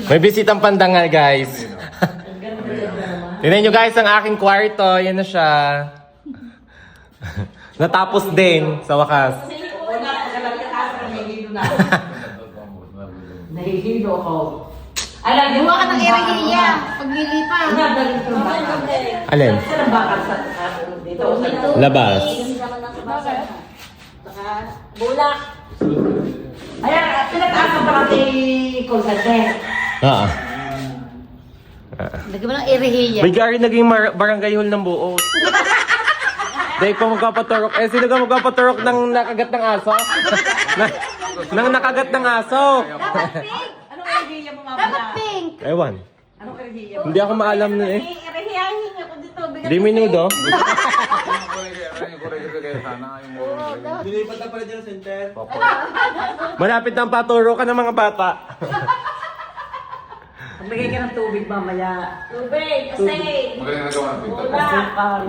May bisitang pandangal, guys. Tingnan nyo, guys, ang aking kwarto. Yan na siya. Natapos din, sa wakas. Nahihilo ako. Buwa ka ng erihiya. Paglilipan. Alin? Saan bakal sa dito? Labas. Bulak. Ayan, pinataas ang pala kay Constante. Oo. Lagyan mo ng erihiya. May gari naging barangay hall ng buo. Dahil pa magpapaturok. Eh, sino ka magpapaturok ng nakagat ng aso? Nang nakagat ng aso. Anong erihiya mo Dapat mamaya? pink. Ewan. Anong erihiya mo? Hindi ako maalam nun eh. Erihiyahin niyo ko dito. Di minudo. Dilipat na pala dyan sa center. Malapit ng paturo ka ng mga bata. Maglagay ka ng tubig mamaya. Tubig, kasi. Magaling na gawa ng pinto. Asukal.